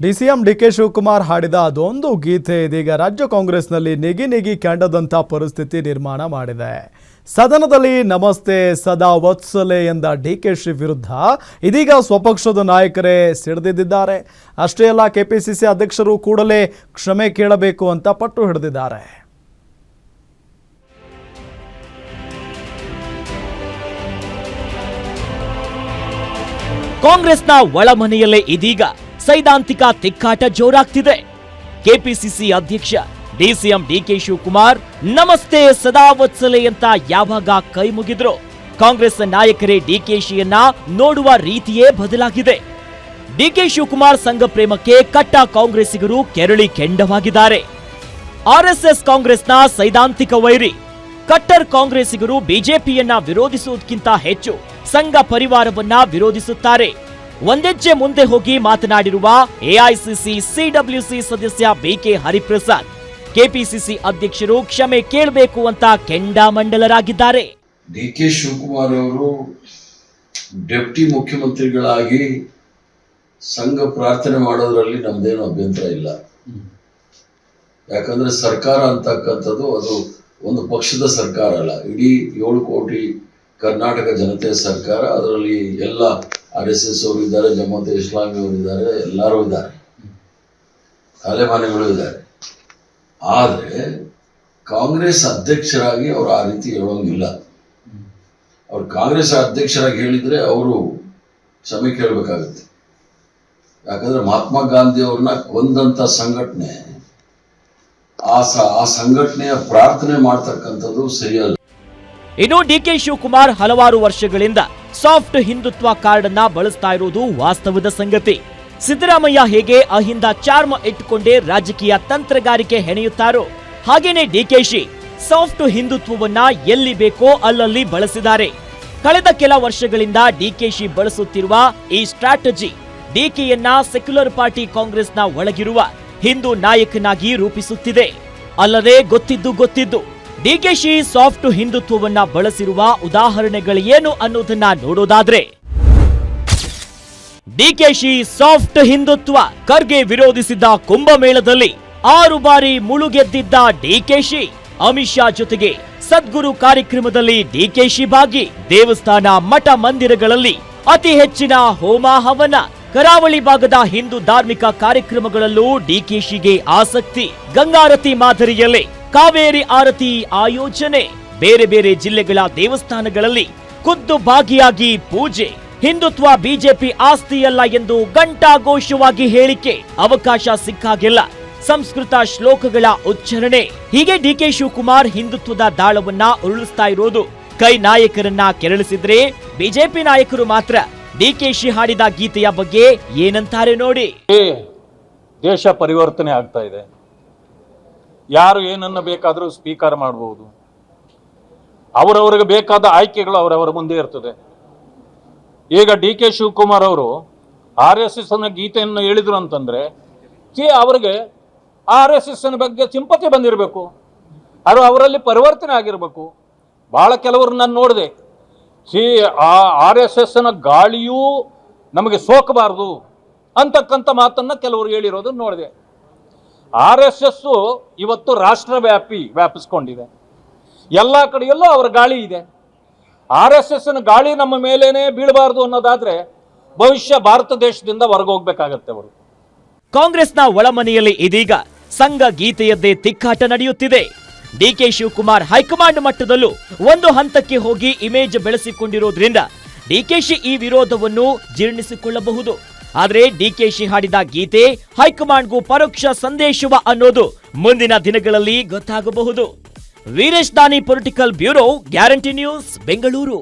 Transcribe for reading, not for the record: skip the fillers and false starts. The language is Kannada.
ಡಿಸಿಎಂ ಡಿಕೆ ಶಿವಕುಮಾರ್ ಹಾಡಿದ ಅದೊಂದು ಗೀತೆ ಇದೀಗ ರಾಜ್ಯ ಕಾಂಗ್ರೆಸ್ನಲ್ಲಿ ನೆಗಿ ಕೆಂಡದಂಥ ಪರಿಸ್ಥಿತಿ ನಿರ್ಮಾಣ ಮಾಡಿದೆ. ಸದನದಲ್ಲಿ ನಮಸ್ತೆ ಸದಾ ವತ್ಸಲೆ ಎಂದ ಡಿಕೆಶಿ ವಿರುದ್ಧ ಇದೀಗ ಸ್ವಪಕ್ಷದ ನಾಯಕರೇ ಸಿಡಿದಿದ್ದಾರೆ. ಅಷ್ಟೇ ಅಲ್ಲ, ಕೆಪಿಸಿಸಿ ಅಧ್ಯಕ್ಷರು ಕೂಡಲೇ ಕ್ಷಮೆ ಕೇಳಬೇಕು ಅಂತ ಪಟ್ಟು ಹಿಡಿದಿದ್ದಾರೆ. ಕಾಂಗ್ರೆಸ್ನ ಒಳಮನೆಯಲ್ಲೇ ಇದೀಗ ಸೈದ್ಧಾಂತಿಕ ತಿಕ್ಕಾಟ ಜೋರಾಗ್ತಿದೆ. ಕೆಪಿಸಿಸಿ ಅಧ್ಯಕ್ಷ ಡಿಸಿಎಂ ಡಿಕೆ ಶಿವಕುಮಾರ್ ನಮಸ್ತೆ ಸದಾ ವತ್ಸಲೆ ಅಂತ ಯಾವಾಗ ಕೈ ಮುಗಿದ್ರು, ಕಾಂಗ್ರೆಸ್ ನಾಯಕರೇ ಡಿಕೆಶಿಯನ್ನ ನೋಡುವ ರೀತಿಯೇ ಬದಲಾಗಿದೆ. ಡಿಕೆ ಶಿವಕುಮಾರ್ ಸಂಘ ಪ್ರೇಮಕ್ಕೆ ಕಟ್ಟ ಕಾಂಗ್ರೆಸ್ಸಿಗರು ಕೆರಳಿ ಕೆಂಡವಾಗಿದ್ದಾರೆ. ಆರ್ಎಸ್ಎಸ್ ಕಾಂಗ್ರೆಸ್ನ ಸೈದ್ಧಾಂತಿಕ ವೈರಿ. ಕಟ್ಟರ್ ಕಾಂಗ್ರೆಸ್ಸಿಗರು ಬಿಜೆಪಿಯನ್ನ ವಿರೋಧಿಸುವುದಕ್ಕಿಂತ ಹೆಚ್ಚು ಸಂಘ ಪರಿವಾರವನ್ನ ವಿರೋಧಿಸುತ್ತಾರೆ. ಒಂದೆಜ್ಜೆ ಮುಂದೆ ಹೋಗಿ ಮಾತನಾಡಿರುವ ಎಐಸಿಸಿ ಸಿಡಬ್ಲ್ಯೂಸಿ ಸದಸ್ಯ ಬಿಕೆ ಹರಿಪ್ರಸಾದ್ ಕೆಪಿಸಿಸಿ ಅಧ್ಯಕ್ಷರು ಕ್ಷಮೆ ಕೇಳಬೇಕು ಅಂತ ಕೆಂಡಾಮಂಡಲರಾಗಿದ್ದಾರೆ. ಡಿಕೆ ಶಿವಕುಮಾರ್ ಅವರು ಡೆಪ್ಟಿ ಮುಖ್ಯಮಂತ್ರಿಗಳಾಗಿ ಸಂಘ ಪ್ರಾರ್ಥನೆ ಮಾಡೋದ್ರಲ್ಲಿ ನಮ್ದೇನು ಅಭ್ಯಂತರ ಇಲ್ಲ. ಯಾಕಂದ್ರೆ ಸರ್ಕಾರ ಅಂತಕ್ಕಂಥದ್ದು ಅದು ಒಂದು ಪಕ್ಷದ ಸರ್ಕಾರ ಅಲ್ಲ, ಇಡೀ 7 ಕೋಟಿ ಕರ್ನಾಟಕ ಜನತೆಯ ಸರ್ಕಾರ. ಅದರಲ್ಲಿ ಎಲ್ಲ RSS ಅವರು ಇದ್ದಾರೆ, ಜಮಾತ್ ಇಸ್ಲಾಮಿ ಅವರು ಇದ್ದಾರೆ, ಎಲ್ಲರೂ ಇದ್ದಾರೆ, ತಲೆಮಾನೆಗಳು ಇದ್ದಾರೆ. ಆದರೆ ಕಾಂಗ್ರೆಸ್ ಅಧ್ಯಕ್ಷರಾಗಿ ಅವರು ಆ ರೀತಿ ಹೇಳೋಂಗಿಲ್ಲ. ಅವ್ರು ಕಾಂಗ್ರೆಸ್ ಅಧ್ಯಕ್ಷರಾಗಿ ಹೇಳಿದ್ರೆ ಅವರು ಕ್ಷಮೆ ಕೇಳಬೇಕಾಗುತ್ತೆ. ಯಾಕಂದ್ರೆ ಮಹಾತ್ಮ ಗಾಂಧಿ ಅವ್ರನ್ನ ಕೊಂದಂತ ಸಂಘಟನೆ, ಆ ಸಂಘಟನೆಯ ಪ್ರಾರ್ಥನೆ ಮಾಡ್ತಕ್ಕಂಥದ್ದು ಸರಿಯಲ್ಲ. ಇನ್ನು ಡಿಕೆ ಶಿವಕುಮಾರ್ ಹಲವಾರು ವರ್ಷಗಳಿಂದ ಸಾಫ್ಟ್ ಹಿಂದುತ್ವ ಕಾರ್ಡ್ ಅನ್ನ ಬಳಸ್ತಾ ಇರುವುದು ವಾಸ್ತವದ ಸಂಗತಿ. ಸಿದ್ದರಾಮಯ್ಯ ಹೇಗೆ ಅಹಿಂದ ಚಾರ್ಮ್ ಇಟ್ಟುಕೊಂಡೇ ರಾಜಕೀಯ ತಂತ್ರಗಾರಿಕೆ ಹೆಣೆಯುತ್ತಾರೋ, ಹಾಗೇನೆ ಡಿಕೆಶಿ ಸಾಫ್ಟ್ ಹಿಂದುತ್ವವನ್ನ ಎಲ್ಲಿ ಬೇಕೋ ಅಲ್ಲಲ್ಲಿ ಬಳಸಿದ್ದಾರೆ. ಕಳೆದ ಕೆಲ ವರ್ಷಗಳಿಂದ ಡಿಕೆಶಿ ಬಳಸುತ್ತಿರುವ ಈ ಸ್ಟ್ರಾಟಜಿ ಡಿಕೆಯನ್ನ ಸೆಕ್ಯುಲರ್ ಪಾರ್ಟಿ ಕಾಂಗ್ರೆಸ್ನ ಒಳಗಿರುವ ಹಿಂದೂ ನಾಯಕನಾಗಿ ರೂಪಿಸುತ್ತಿದೆ. ಅಲ್ಲದೆ ಗೊತ್ತಿದ್ದು ಡಿಕೆಶಿ ಸಾಫ್ಟ್ ಹಿಂದುತ್ವವನ್ನ ಬಳಸಿರುವ ಉದಾಹರಣೆಗಳೇನು ಅನ್ನೋದನ್ನ ನೋಡೋದಾದ್ರೆ, ಡಿಕೆಶಿ ಸಾಫ್ಟ್ ಹಿಂದುತ್ವ. ಖರ್ಗೆ ವಿರೋಧಿಸಿದ್ದ ಕುಂಭಮೇಳದಲ್ಲಿ 6 ಬಾರಿ ಮುಳುಗೆದ್ದಿದ್ದ ಡಿಕೆಶಿ. ಅಮಿತ್ ಶಾ ಜೊತೆಗೆ ಸದ್ಗುರು ಕಾರ್ಯಕ್ರಮದಲ್ಲಿ ಡಿಕೆಶಿ ಭಾಗಿ. ದೇವಸ್ಥಾನ ಮಠ ಮಂದಿರಗಳಲ್ಲಿ ಅತಿ ಹೆಚ್ಚಿನ ಹೋಮ ಹವನ. ಕರಾವಳಿ ಭಾಗದ ಹಿಂದೂ ಧಾರ್ಮಿಕ ಕಾರ್ಯಕ್ರಮಗಳಲ್ಲೂ ಡಿಕೆಶಿಗೆ ಆಸಕ್ತಿ. ಗಂಗಾರತಿ ಮಾದರಿಯಲ್ಲೇ ಕಾವೇರಿ ಆರತಿ ಆಯೋಜನೆ. ಬೇರೆ ಬೇರೆ ಜಿಲ್ಲೆಗಳ ದೇವಸ್ಥಾನಗಳಲ್ಲಿ ಖುದ್ದು ಭಾಗಿಯಾಗಿ ಪೂಜೆ. ಹಿಂದುತ್ವ ಬಿಜೆಪಿ ಆಸ್ತಿಯಲ್ಲ ಎಂದು ಘಂಟಾಘೋಷವಾಗಿ ಹೇಳಿಕೆ. ಅವಕಾಶ ಸಿಕ್ಕಾಗೆಲ್ಲ ಸಂಸ್ಕೃತ ಶ್ಲೋಕಗಳ ಉಚ್ಚಾರಣೆ. ಹೀಗೆ ಡಿಕೆ ಶಿವಕುಮಾರ್ ಹಿಂದುತ್ವದ ದಾಳವನ್ನ ಉರುಳಿಸ್ತಾ ಇರೋದು ಕೈ ನಾಯಕರನ್ನ ಕೆರಳಿಸಿದ್ರೆ, ಬಿಜೆಪಿ ನಾಯಕರು ಮಾತ್ರ ಡಿಕೆಶಿ ಹಾಡಿದ ಗೀತೆಯ ಬಗ್ಗೆ ಏನಂತಾರೆ ನೋಡಿ. ದೇಶ ಪರಿವರ್ತನೆ ಆಗ್ತಾ ಇದೆ. ಯಾರು ಏನನ್ನ ಬೇಕಾದರೂ ಸ್ವೀಕಾರ ಮಾಡಬಹುದು. ಅವರವರಿಗೆ ಬೇಕಾದ ಆಯ್ಕೆಗಳು ಅವರವರ ಮುಂದೆ ಇರ್ತದೆ. ಈಗ ಡಿಕೆ ಶಿವಕುಮಾರ್ ಅವರು RSS ನ ಗೀತೆಯನ್ನು ಹೇಳಿದ್ರು ಅಂತಂದ್ರೆ ಅವರಿಗೆ RSS ಬಗ್ಗೆ ಸಿಂಪತಿ ಬಂದಿರಬೇಕು, ಅದು ಅವರಲ್ಲಿ ಪರಿವರ್ತನೆ ಆಗಿರಬೇಕು. ಬಹಳ ಕೆಲವರು ನಾನು ನೋಡಿದೆ, RSS ನ ಗಾಳಿಯೂ ನಮಗೆ ಸೋಕಬಾರದು ಅಂತಕ್ಕಂಥ ಮಾತನ್ನ ಕೆಲವರು ಹೇಳಿರೋದು ನೋಡಿದೆ. RSS ಇವತ್ತು ವ್ಯಾಪಿಸ್ಕೊಂಡಿದೆ. ಎಲ್ಲ ಕಡೆಯಲ್ಲೂ ಅವರ ಗಾಳಿ ಇದೆ. RSS ನ ಗಾಳಿ ನಮ್ಮ ಮೇಲೇನೆ ಬೀಳಬಾರದು ಅನ್ನೋದಾದ್ರೆ ಭವಿಷ್ಯ ಭಾರತ ದೇಶದಿಂದ ಹೊರಗೋಗ್ಬೇಕಾಗತ್ತೆ ಅವರು. ಕಾಂಗ್ರೆಸ್ನ ಒಳಮನೆಯಲ್ಲಿ ಇದೀಗ ಸಂಘ ಗೀತೆಯದ್ದೇ ತಿಕ್ಕಾಟ ನಡೆಯುತ್ತಿದೆ. ಡಿಕೆ ಶಿವಕುಮಾರ್ ಹೈಕಮಾಂಡ್ ಮಟ್ಟದಲ್ಲೂ ಒಂದು ಹಂತಕ್ಕೆ ಹೋಗಿ ಇಮೇಜ್ ಬೆಳೆಸಿಕೊಂಡಿರೋದ್ರಿಂದ ಡಿಕೆಶಿ ಈ ವಿರೋಧವನ್ನು ಜೀರ್ಣಿಸಿಕೊಳ್ಳಬಹುದು. ಆದರೆ ಡಿಕೆಶಿ ಹಾಡಿದ ಗೀತೆ ಹೈಕಮಾಂಡ್ಗೂ ಪರೋಕ್ಷ ಸಂದೇಶವ ಅನ್ನೋದು ಮುಂದಿನ ದಿನಗಳಲ್ಲಿ ಗೊತ್ತಾಗಬಹುದು. ವೀರೇಶ್ ದಾನಿ, political bureau, guarantee news, Bengaluru.